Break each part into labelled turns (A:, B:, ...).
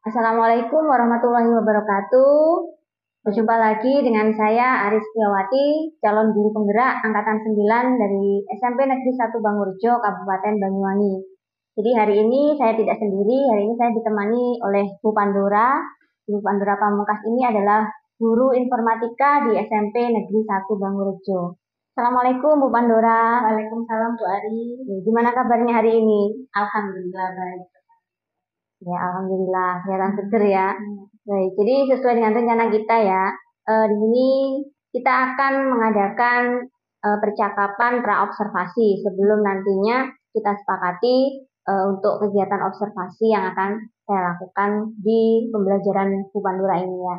A: Assalamualaikum warahmatullahi wabarakatuh. Berjumpa lagi dengan saya Aris Setiawati, calon guru penggerak angkatan 9 dari SMP Negeri 1 Bangurjo, Kabupaten Banyuwangi. Jadi hari ini saya tidak sendiri, hari ini saya ditemani oleh Bu Pandora. Bu Pandora Pamungkas ini adalah guru informatika di SMP Negeri 1 Bangurjo. Assalamualaikum Bu Pandora.
B: Waalaikumsalam Bu Ari.
A: Gimana kabarnya hari ini?
B: Alhamdulillah baik.
A: Ya, alhamdulillah, kelihatan seger ya. Baik, jadi sesuai dengan rencana kita ya, di sini kita akan mengadakan percakapan pra-observasi sebelum nantinya kita sepakati untuk kegiatan observasi yang akan saya lakukan di pembelajaran Bu Pandora ini ya.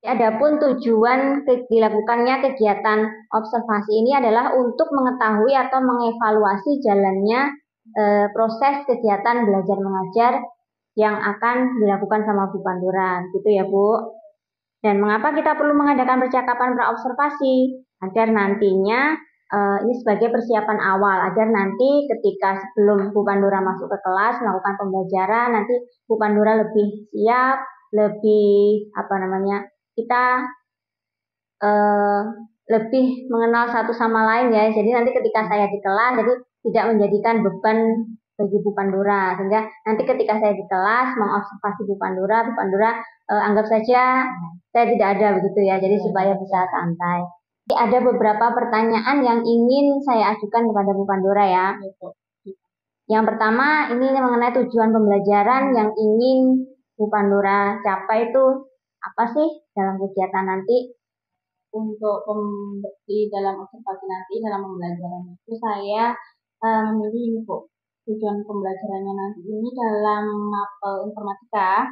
A: Adapun tujuan dilakukannya kegiatan observasi ini adalah untuk mengetahui atau mengevaluasi jalannya proses kegiatan belajar mengajar yang akan dilakukan sama Bu Pandora, gitu ya Bu. Dan mengapa kita perlu mengadakan percakapan pra-observasi? Agar nantinya ini sebagai persiapan awal, agar nanti ketika sebelum Bu Pandora masuk ke kelas melakukan pembelajaran, nanti Bu Pandora lebih siap, lebih kita lebih mengenal satu sama lain ya. Jadi nanti ketika saya di kelas, jadi tidak menjadikan beban bagi Bu Pandora, sehingga nanti ketika saya di kelas mengobservasi Bu Pandora anggap saja saya tidak ada begitu ya, jadi supaya bisa santai. Jadi ada beberapa pertanyaan yang ingin saya ajukan kepada Bu Pandora ya. Yang pertama ini mengenai tujuan pembelajaran yang ingin Bu Pandora capai itu apa sih dalam kegiatan nanti?
B: Untuk di dalam observasi nanti dalam pembelajaran itu saya memilih ini Bu. Tujuan pembelajarannya nanti ini dalam mapel informatika,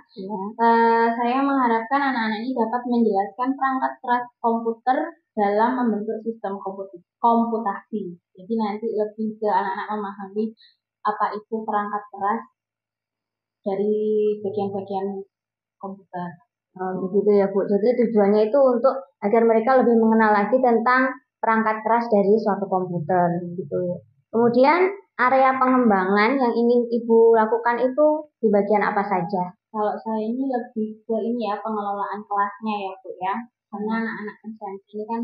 B: saya mengharapkan anak-anak ini dapat menjelaskan perangkat keras komputer dalam membentuk sistem komputasi. Jadi nanti lebih ke anak-anak memahami apa itu perangkat keras dari bagian-bagian komputer.
A: Begitu ya Bu. Jadi tujuannya itu untuk agar mereka lebih mengenal lagi tentang perangkat keras dari suatu komputer gitu. Kemudian area pengembangan yang ingin Ibu lakukan itu di bagian apa saja?
B: Kalau saya ini lebih ke ini ya, pengelolaan kelasnya ya Bu ya. Karena anak-anak SMP ini kan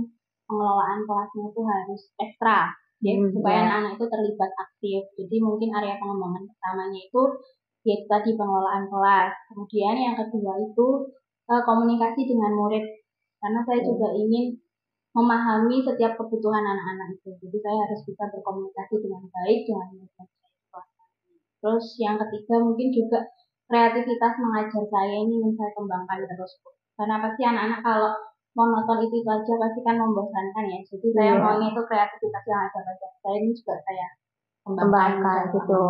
B: pengelolaan kelasnya itu harus ekstra ya, supaya anak-anak itu terlibat aktif. Jadi mungkin area pengembangan pertamanya itu yaitu tadi pengelolaan kelas. Kemudian yang kedua itu komunikasi dengan murid, karena saya juga ingin memahami setiap kebutuhan anak-anak itu. Jadi saya harus bisa berkomunikasi dengan baik dengan murid. Terus yang ketiga mungkin juga kreativitas mengajar saya ini ingin saya kembangkan terus. Karena pasti anak-anak kalau monoton itu saja pasti kan membosankan ya. Jadi saya maunya itu kreativitas yang ada pada saya ini juga saya
A: kembangkan gitu.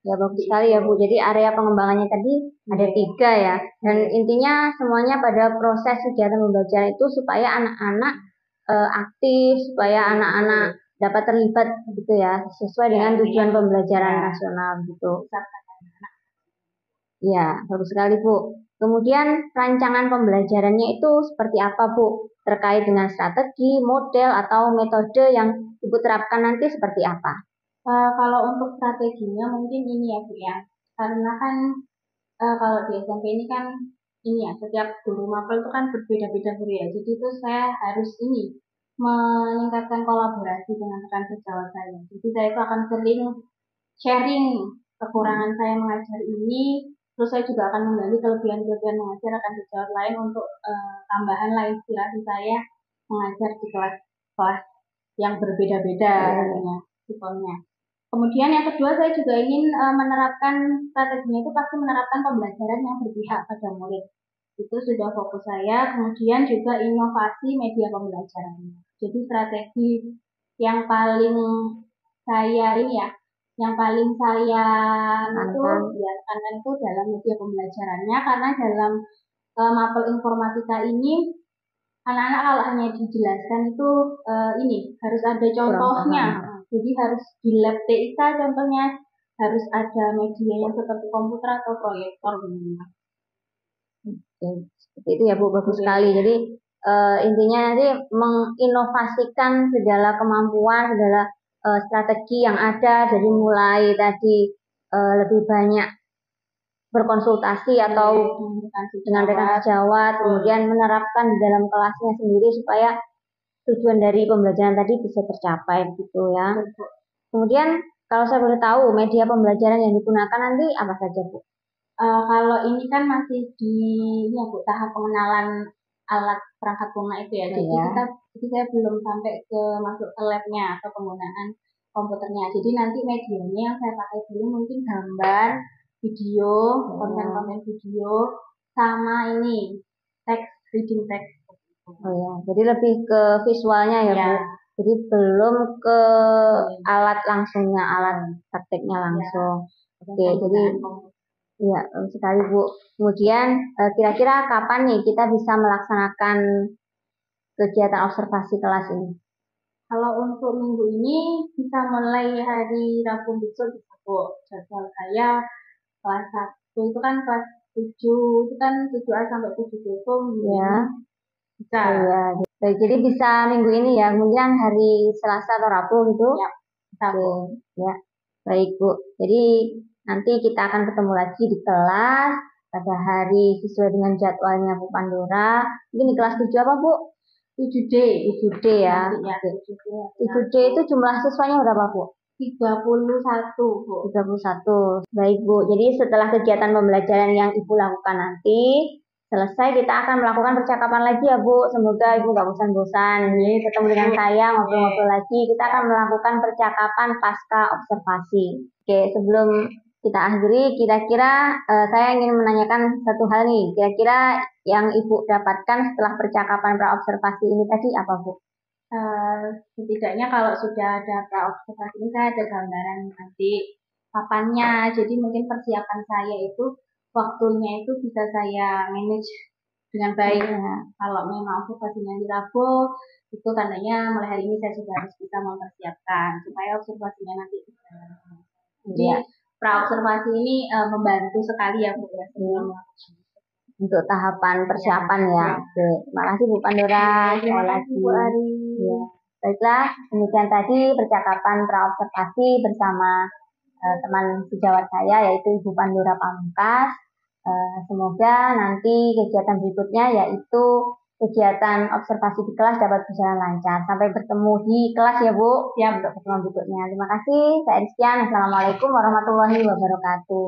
A: Ya bagus sekali ya Bu. Jadi area pengembangannya tadi ada 3 ya. Dan intinya semuanya pada proses kegiatan membaca itu supaya anak-anak aktif, supaya anak-anak dapat terlibat gitu ya, sesuai dengan tujuan pembelajaran nasional gitu. Ya, bagus sekali Bu. Kemudian rancangan pembelajarannya itu seperti apa Bu? Terkait dengan strategi, model, atau metode yang Ibu terapkan nanti seperti apa?
B: Kalau untuk strateginya mungkin ini ya Bu ya, karena kan kalau di SMP ini kan ini ya, setiap guru mapel itu kan berbeda-beda guru ya, jadi itu saya harus ini meningkatkan kolaborasi dengan rekan sejawat saya. Jadi saya itu akan sering sharing kekurangan saya mengajar ini, terus saya juga akan menggali kelebihan-kelebihan mengajar rekan sejawat lain untuk tambahan lah inspirasi saya mengajar di kelas-kelas yang berbeda-beda tipenya. Kemudian yang kedua saya juga ingin menerapkan strateginya itu pasti menerapkan pembelajaran yang berpihak pada murid. Itu sudah fokus saya. Kemudian juga inovasi media pembelajaran. Jadi strategi yang paling saya ini ya, yang paling saya itu biarkan itu dalam media pembelajarannya, karena dalam mapel informatika ini anak-anak kalau hanya dijelaskan itu ini harus ada contohnya. Jadi harus di lab TIK contohnya harus ada medianya seperti komputer atau proyektor.
A: Seperti itu ya Bu, bagus sekali. Jadi intinya nanti menginovasikan segala kemampuan, segala strategi yang ada, dari mulai tadi lebih banyak berkonsultasi atau dengan rekan sejawat, kemudian menerapkan di dalam kelasnya sendiri supaya tujuan dari pembelajaran tadi bisa tercapai gitu ya. Kemudian kalau saya boleh tahu media pembelajaran yang digunakan nanti apa saja Bu?
B: Kalau ini kan masih di ya Bu, tahap pengenalan alat perangkat lunak itu ya. Jadi saya belum sampai ke masuk ke labnya atau penggunaan komputernya. Jadi nanti medianya yang saya pakai dulu mungkin gambar, video, konten-konten video, sama ini reading text.
A: Oh ya, jadi lebih ke visualnya ya Bu. Jadi belum ke alat langsungnya, alat prakteknya langsung. Oke, jadi iya, sekali Bu. Kemudian kira-kira kapan nih kita bisa melaksanakan kegiatan observasi kelas ini?
B: Kalau untuk minggu ini bisa mulai hari Rabu besok bisa Bu. Jadwal saya kelas 1 itu kan kelas 7 itu kan 7A sampai 7B itu
A: ya.
B: Bisa.
A: Iya. Baik, jadi bisa minggu ini ya. Kemudian hari Selasa atau Rabu gitu.
B: Ya, bisa Bu.
A: Ya. Baik Bu. Jadi nanti kita akan ketemu lagi di kelas pada hari sesuai dengan jadwalnya Bu Pandora. Ini kelas 7 apa Bu? 7D ya. 7D itu jumlah siswanya berapa Bu?
B: 31 Bu.
A: 31. Baik Bu. Jadi setelah kegiatan pembelajaran yang Ibu lakukan nanti selesai, kita akan melakukan percakapan lagi ya Bu. Semoga Ibu nggak bosan-bosan. Ini ketemu dengan saya, ngobrol-ngobrol lagi. Kita akan melakukan percakapan pasca observasi. Oke, sebelum kita akhiri, kira-kira saya ingin menanyakan satu hal nih. Kira-kira yang Ibu dapatkan setelah percakapan pra-observasi ini tadi apa Bu?
B: Setidaknya kalau sudah ada pra-observasi ini, saya ada gambaran nanti papannya. Jadi mungkin persiapan saya itu waktunya itu bisa saya manage dengan baik. Kalau memang observasinya di Rabu, itu tandanya mulai hari ini saya sudah harus bisa mempersiapkan supaya observasinya nanti bisa. Jadi pra-observasi ini membantu sekali ya Bu ya sebelum
A: untuk tahapan persiapan ya. Oke, terima kasih Bu Pandora.
B: Terima kasih Bu Ari.
A: Ya. Baiklah, demikian tadi percakapan pra-observasi bersama teman sejawat saya yaitu Ibu Pandora Pamungkas. Semoga nanti kegiatan berikutnya yaitu kegiatan observasi di kelas dapat berjalan lancar. Sampai bertemu di kelas ya Bu. Siap untuk pertemuan berikutnya. Terima kasih. Saya sekian. Assalamualaikum warahmatullahi wabarakatuh.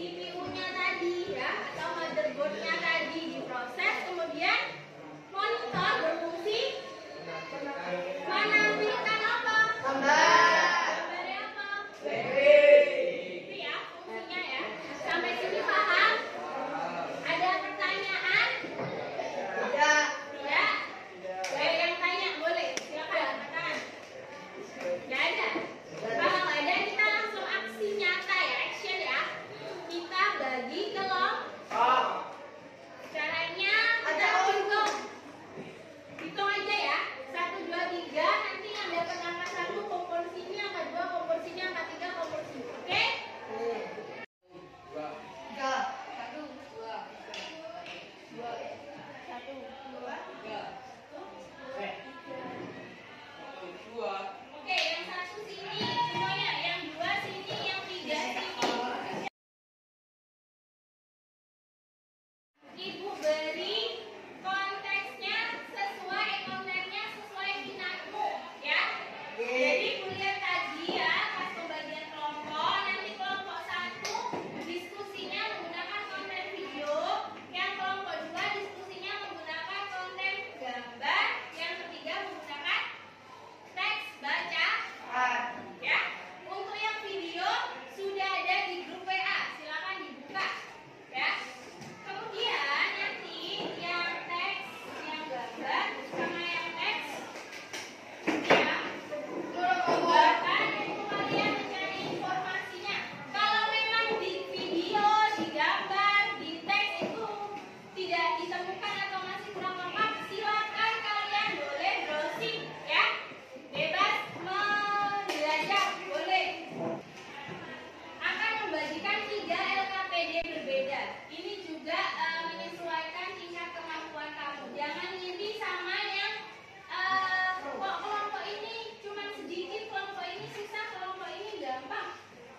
C: CPU-nya tadi ya atau motherboard-nya tadi diproses, kemudian monitor berfungsi menampilkan apa? Gambarnya apa? Itu ya fungsinya ya. Sampai sini paham? Ada pertanyaan? Tidak. Yang tanya boleh, silakan katakan. Tidak ada. Kalau ada kita langsung aksi nyata ya, action ya. Kita bagi kelompok. Caranya kita hitung aja ya. 1, 2, 3. Nanti yang dapat angka 1 kompor sini, angka 2 kompor sini, angka 3 kompor sini. Oke? 1, 2. Oke, yang 1 sini semuanya, yang 2 sini, yang 3 sini. Ibu beri konteksnya sesuai kontennya sesuai minatmu ya. Jadi kuliah tadi ya pas pembagian kelompok, nanti kelompok 1 diskusinya menggunakan konten video, yang kelompok 2 diskusinya menggunakan konten gambar, yang ketiga menggunakan teks bacaan ya. Untuk yang video sudah ada di grup WA, silakan dibuka ya. Kemudian nanti yang teks, yang gambar sama yang teks ya, bahkan itu kalian mencari informasinya. Kalau memang di video, di gambar, di teks itu tidak ditemukan atau masih kurang lengkap, silakan kalian boleh browsing ya, bebas menjelajah boleh. Akan membagikan 3 LKPD berbeda. Ini juga menyesuaikan tingkat kemampuan kamu. Jangan ngiri sama yang kok kelompok ini cuma sedikit, kelompok ini susah, kelompok ini gampang.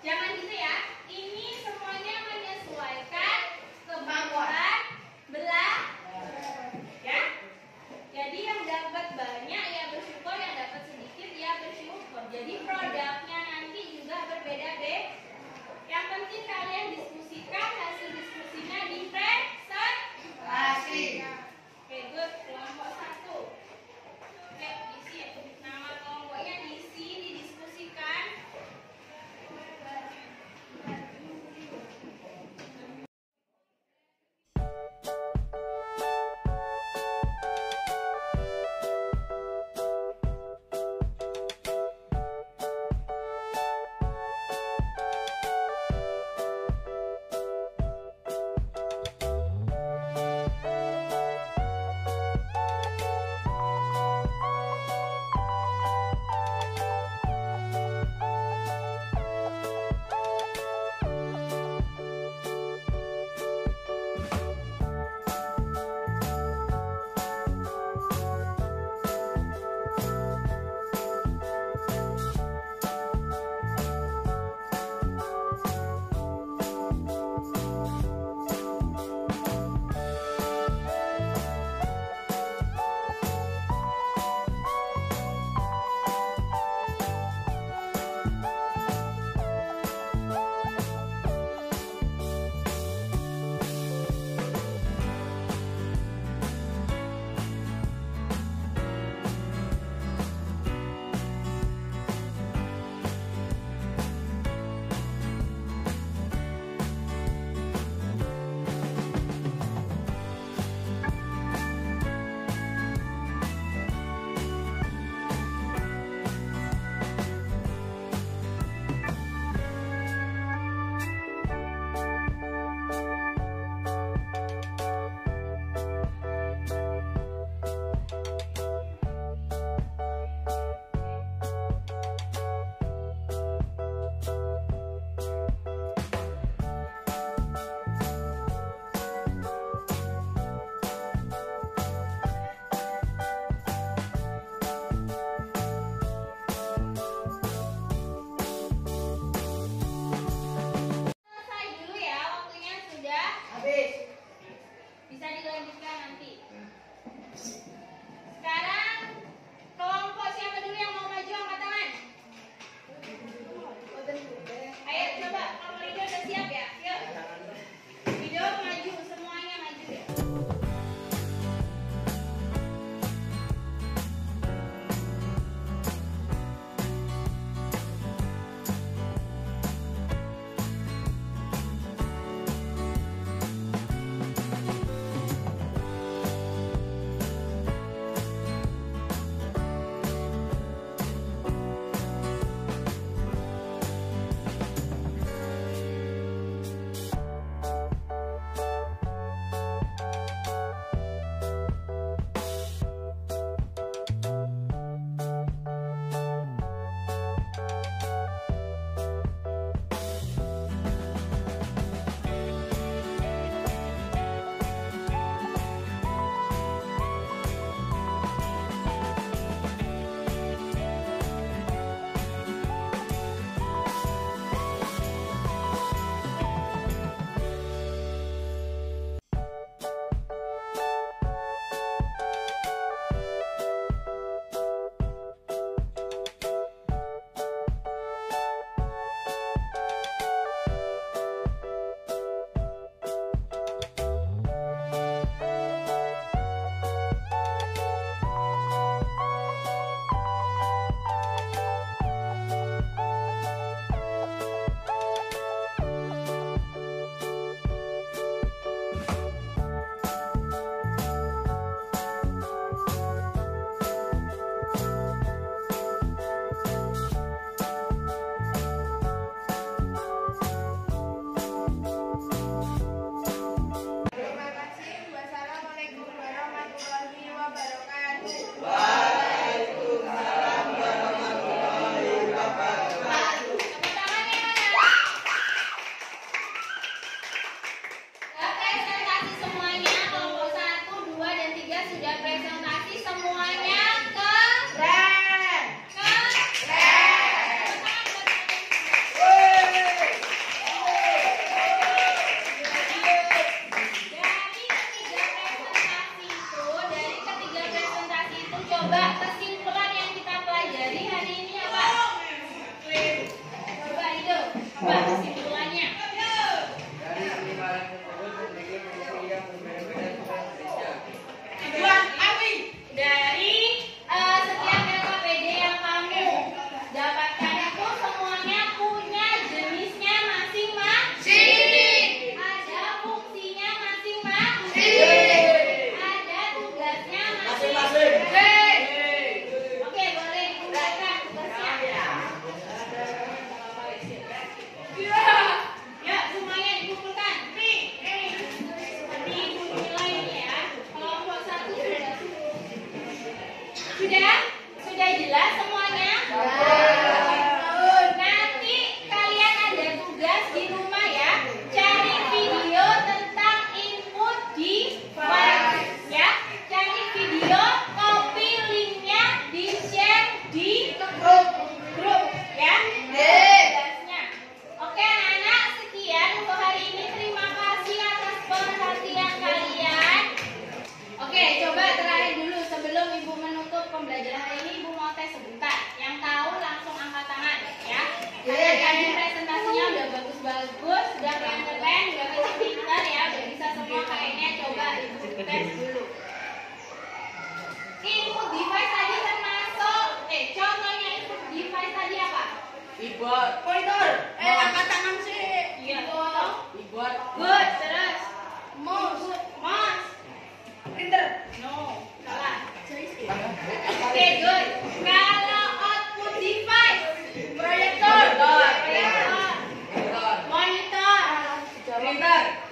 C: Jangan gitu ya. Ini semuanya menyesuaikan kemampuan belajar. Ya. Jadi yang dapat banyak ya bersyukur, yang dapat sedikit ya bersyukur. Jadi produknya nanti juga berbeda-beda. Yang penting kalian diskusikan hasil diskusinya di presentasi. Oke, good. Kelompok 1. Oke, diisi nama kelompoknya, diisi, didiskusikan. Ayo coba, kalau Ridho udah siap ya? Yuk.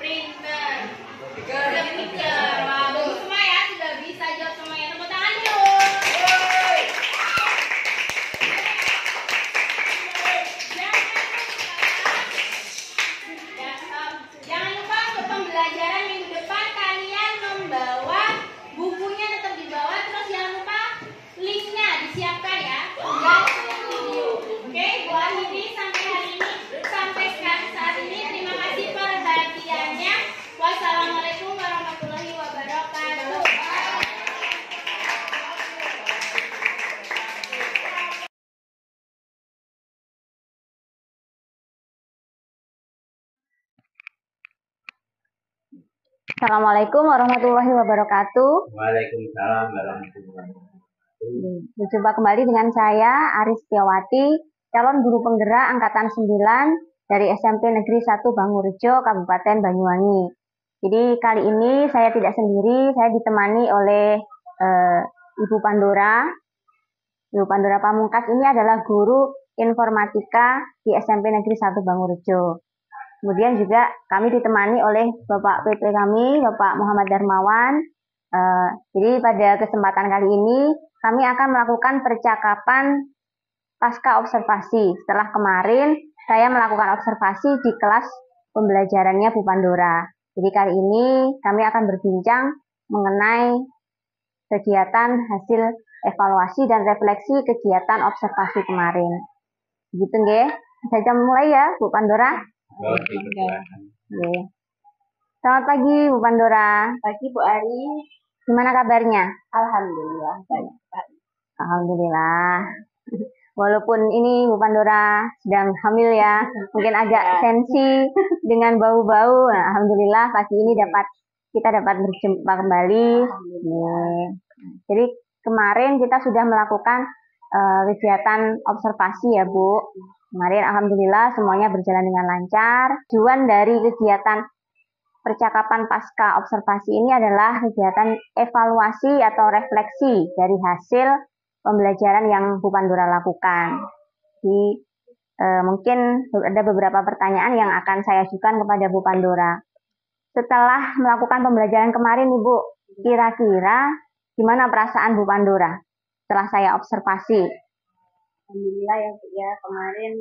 C: Pinter. Udah pinter. Wah, bagus semua ya. Sudah bisa jawab semuanya. Tepuk tangan yuk. Jangan lupa untuk pembelajaran minggu depan kalian membawa bukunya, tetap dibawa. Terus jangan lupa linknya disiapkan ya. Dan video. Oke, Bu Akhiri sampai hari ini, sampai saat ini terima kasih perhatiannya. Wassalamualaikum warahmatullahi wabarakatuh.
A: Assalamualaikum warahmatullahi wabarakatuh.
D: Waalaikumsalam warahmatullahi wabarakatuh.
A: Berjumpa kembali dengan saya, Aris Setiawati, calon guru penggerak Angkatan 9 dari SMP Negeri 1 Bangurejo, Kabupaten Banyuwangi. Jadi kali ini saya tidak sendiri, saya ditemani oleh Ibu Pandora. Ibu Pandora Pamungkas ini adalah guru informatika di SMP Negeri 1 Bangurejo. Kemudian juga kami ditemani oleh Bapak PP kami, Bapak Muhammad Darmawan. Jadi pada kesempatan kali ini kami akan melakukan percakapan pasca observasi. Setelah kemarin saya melakukan observasi di kelas pembelajarannya Bu Pandora. Jadi kali ini kami akan berbincang mengenai kegiatan hasil evaluasi dan refleksi kegiatan observasi kemarin. Begitu nggih? Saya mulai ya Bu Pandora.
D: Oke, silakan.
A: Oke. Selamat pagi Bu Pandora.
B: Pagi Bu Ari.
A: Gimana kabarnya?
B: Alhamdulillah baik.
A: Alhamdulillah. Walaupun ini Bu Pandora sedang hamil ya, mungkin agak sensi dengan bau-bau. Nah, alhamdulillah pagi ini kita dapat berjumpa kembali. Jadi kemarin kita sudah melakukan kegiatan observasi ya Bu. Kemarin alhamdulillah semuanya berjalan dengan lancar. Tujuan dari kegiatan percakapan pasca observasi ini adalah kegiatan evaluasi atau refleksi dari hasil pembelajaran yang Bu Pandora lakukan. Jadi mungkin ada beberapa pertanyaan yang akan saya ajukan kepada Bu Pandora. Setelah melakukan pembelajaran kemarin Ibu, kira-kira gimana perasaan Bu Pandora setelah saya observasi?
B: Alhamdulillah ya Bu ya, kemarin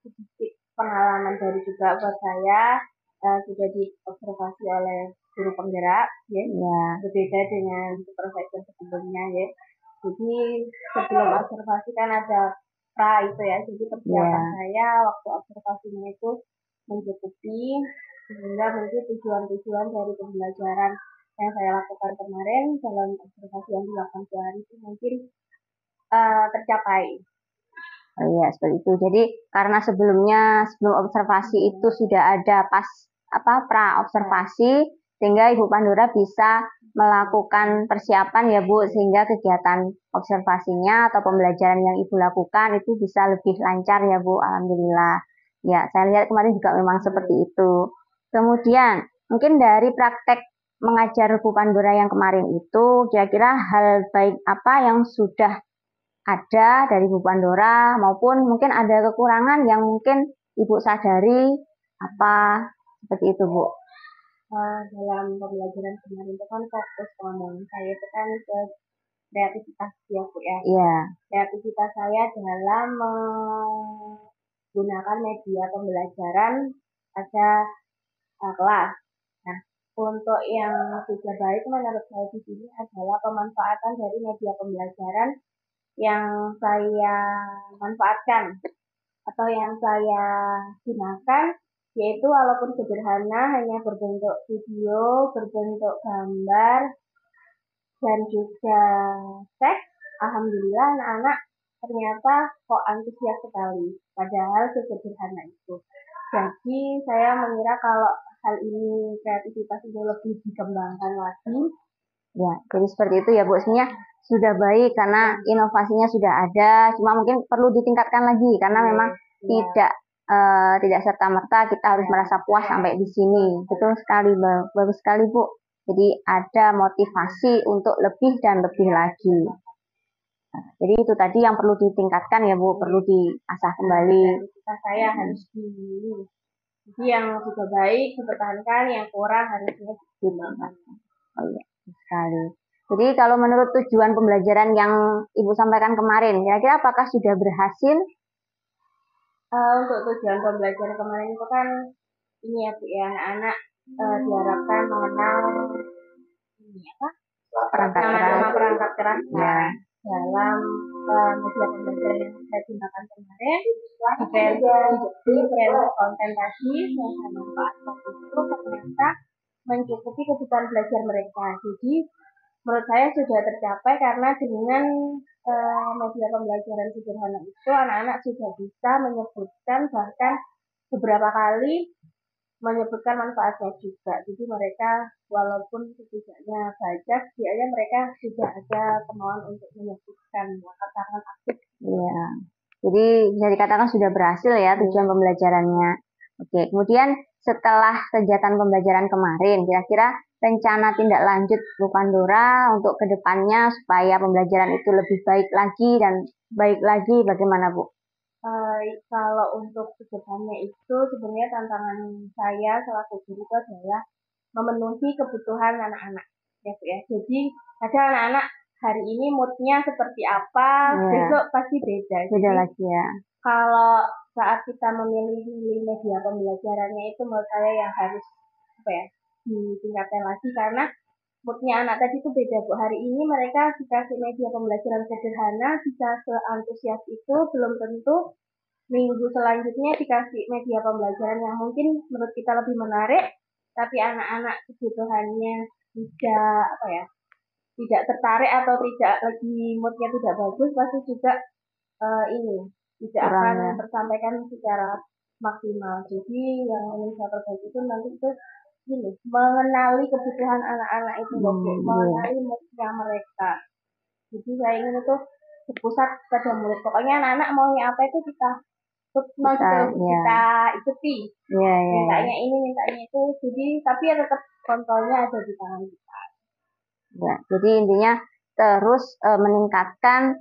B: sedikit pengalaman baru juga buat saya, sudah diobservasi oleh guru penggerak ya. Berbeda dengan supervisor sebelumnya ya. Jadi sebelum observasi kan ada pra itu ya, jadi persiapan saya waktu observasinya itu mencukupi sehingga mungkin tujuan-tujuan dari pembelajaran yang saya lakukan kemarin dalam observasi yang dilakukan sehari itu mungkin tercapai.
A: Oh iya, seperti itu. Jadi karena sebelum observasi itu sudah ada pra observasi, sehingga Ibu Pandora bisa melakukan persiapan ya Bu, sehingga kegiatan observasinya atau pembelajaran yang Ibu lakukan itu bisa lebih lancar ya Bu. Alhamdulillah. Ya, saya lihat kemarin juga memang seperti itu. Kemudian mungkin dari praktek mengajar Bu Pandora yang kemarin itu, kira-kira hal baik apa yang sudah ada dari Bu Pandora, maupun mungkin ada kekurangan yang mungkin Ibu sadari, apa seperti itu Bu?
B: Dalam pembelajaran kemarin itu kan fokus ngomong saya itu kan ke kreativitas ya Bu ya.
A: Iya.
B: Kreativitas saya dalam menggunakan media pembelajaran pada kelas. Nah, untuk yang sudah baik menurut saya di sini adalah pemanfaatan dari media pembelajaran yang saya manfaatkan atau yang saya gunakan, yaitu walaupun sederhana hanya berbentuk video, berbentuk gambar, dan juga teks. Alhamdulillah anak-anak ternyata kok antusias sekali, padahal sesederhana itu. Jadi saya mengira kalau hal ini kreativitas itu lebih dikembangkan lagi.
A: Ya, jadi seperti itu ya Bu. Sebenarnya sudah baik karena inovasinya sudah ada, cuma mungkin perlu ditingkatkan lagi karena memang tidak serta-merta kita harus merasa puas sampai di sini. Betul sekali, bagus sekali Bu. Jadi ada motivasi untuk lebih dan lebih lagi. Nah, jadi itu tadi yang perlu ditingkatkan ya Bu, perlu diasah kembali.
B: Saya harus dulu. Jadi yang sudah baik dipertahankan, yang kurang harusnya digunakan.
A: Oh iya, sekali. Jadi kalau menurut tujuan pembelajaran yang Ibu sampaikan kemarin, kira-kira apakah sudah berhasil?
B: Untuk tujuan pembelajaran kemarin itu kan ini ya Bu ya, anak-anak diharapkan mengenal ini apa? Nama-nama perangkat keras
A: Ya.
B: dalam media pembelajaran yang saya gunakan kemarin. Di brand konten tadi yang saya manfaatkan itu ternyata mencukupi kebutuhan belajar mereka. Jadi menurut saya sudah tercapai karena dengan media pembelajaran sederhana itu anak-anak sudah bisa menyebutkan bahkan beberapa kali menyebutkan manfaatnya juga. Jadi mereka walaupun setidaknya baca, setidaknya mereka sudah ada kemauan untuk menyebutkan kata-kata aktif.
A: Iya. Jadi bisa dikatakan sudah berhasil ya tujuan pembelajarannya. Oke, kemudian setelah kegiatan pembelajaran kemarin, kira-kira rencana tindak lanjut Bu Pandora untuk kedepannya supaya pembelajaran itu lebih baik lagi dan baik lagi bagaimana Bu?
B: Kalau untuk kedepannya itu sebenarnya tantangan saya selaku guru itu adalah memenuhi kebutuhan anak-anak ya Bu ya. Jadi ada anak-anak hari ini moodnya seperti apa, besok pasti beda.
A: Beda lagi ya.
B: Kalau saat kita memilih media pembelajarannya itu menurut saya yang harus apa ya ditingkatkan lagi karena moodnya anak tadi itu beda Bu. Hari ini mereka dikasih media pembelajaran sederhana bisa seantusias itu, belum tentu minggu selanjutnya dikasih media pembelajaran yang mungkin menurut kita lebih menarik, tapi anak-anak kebutuhannya tidak apa ya, tidak tertarik atau tidak lagi moodnya tidak bagus, pasti juga ini tidak akan tersampaikan secara maksimal. Jadi yang ingin saya perbaiki itu nanti itu ini mengenali kebutuhan anak-anak itu, mengenali moodnya mereka. Jadi saya ingin itu berpusat pada murid. Pokoknya anak-anak maunya apa itu kita ikuti. Mintanya ini, mintanya itu. Jadi tapi ya tetap kontrolnya ada di tangan kita.
A: Ya, jadi intinya terus meningkatkan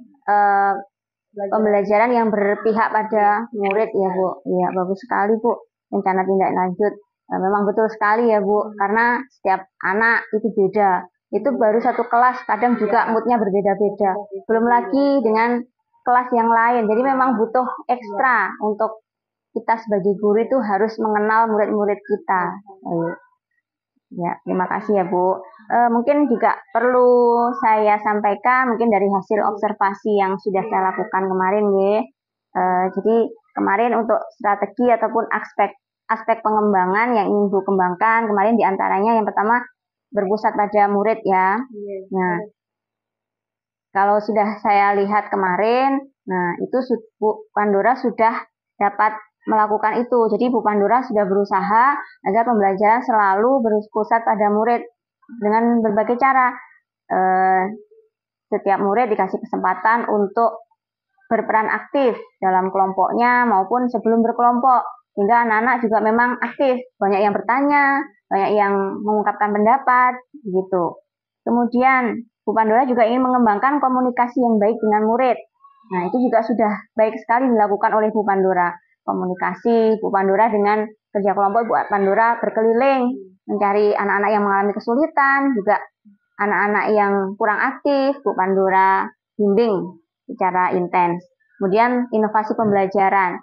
A: pembelajaran yang berpihak pada murid ya Bu. Iya, bagus sekali Bu. Rencana tindak lanjut. Memang betul sekali ya Bu, karena setiap anak itu beda. Itu baru satu kelas, kadang juga moodnya berbeda-beda. Belum lagi dengan kelas yang lain. Jadi memang butuh ekstra untuk kita sebagai guru itu harus mengenal murid-murid kita. Ya, terima kasih ya Bu. Mungkin juga perlu saya sampaikan mungkin dari hasil observasi yang sudah saya lakukan kemarin ya. Jadi kemarin untuk strategi ataupun aspek pengembangan yang ingin Bu kembangkan kemarin diantaranya yang pertama berpusat pada murid ya. Nah, kalau sudah saya lihat kemarin, nah itu Bu Pandora sudah dapat melakukan itu. Jadi Bu Pandora sudah berusaha agar pembelajaran selalu berpusat pada murid dengan berbagai cara. Setiap murid dikasih kesempatan untuk berperan aktif dalam kelompoknya maupun sebelum berkelompok. Sehingga anak-anak juga memang aktif, banyak yang bertanya, banyak yang mengungkapkan pendapat, gitu. Kemudian Bu Pandora juga ingin mengembangkan komunikasi yang baik dengan murid. Nah, itu juga sudah baik sekali dilakukan oleh Bu Pandora. Komunikasi Bu Pandora dengan kerja kelompok Bu Pandora berkeliling mencari anak-anak yang mengalami kesulitan, juga anak-anak yang kurang aktif Bu Pandora bimbing secara intens. Kemudian inovasi pembelajaran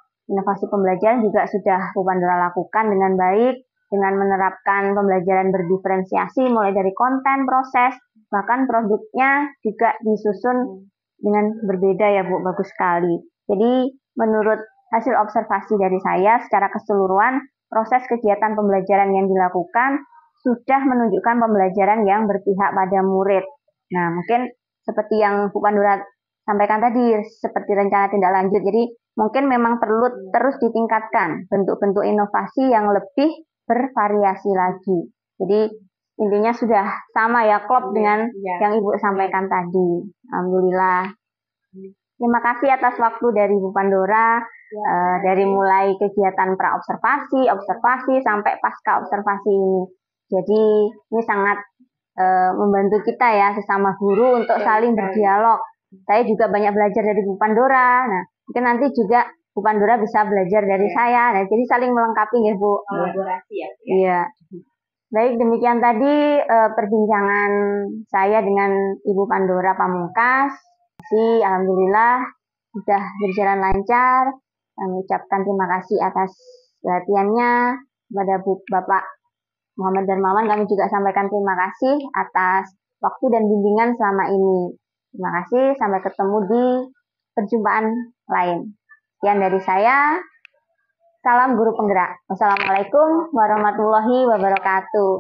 A: juga sudah Bu Pandora lakukan dengan baik dengan menerapkan pembelajaran berdiferensiasi mulai dari konten, proses, bahkan produknya juga disusun dengan berbeda ya Bu, bagus sekali. Jadi menurut hasil observasi dari saya secara keseluruhan proses kegiatan pembelajaran yang dilakukan sudah menunjukkan pembelajaran yang berpihak pada murid. Nah, mungkin seperti yang Bu Pandora sampaikan tadi, seperti rencana tindak lanjut. Jadi mungkin memang perlu terus ditingkatkan bentuk-bentuk inovasi yang lebih bervariasi lagi. Jadi intinya sudah sama ya, klop dengan yang Ibu sampaikan tadi. Alhamdulillah. Terima kasih atas waktu dari Bu Pandora, dari mulai kegiatan pra-observasi, observasi, sampai pasca observasi ini. Jadi ini sangat membantu kita ya sesama guru untuk saling berdialog. Saya juga banyak belajar dari Bu Pandora. Nah, mungkin nanti juga Bu Pandora bisa belajar dari saya. Nah, jadi saling melengkapi ya Bu.
B: Kolaborasi ya.
A: Iya. Baik, demikian tadi perbincangan saya dengan Ibu Pandora Pamungkas. Alhamdulillah sudah berjalan lancar. Kami ucapkan terima kasih atas perhatiannya kepada Bapak Muhammad Darmawan. Kami juga sampaikan terima kasih atas waktu dan bimbingan selama ini. Terima kasih, sampai ketemu di perjumpaan lain. Sekian dari saya. Salam guru penggerak. Wassalamualaikum warahmatullahi wabarakatuh.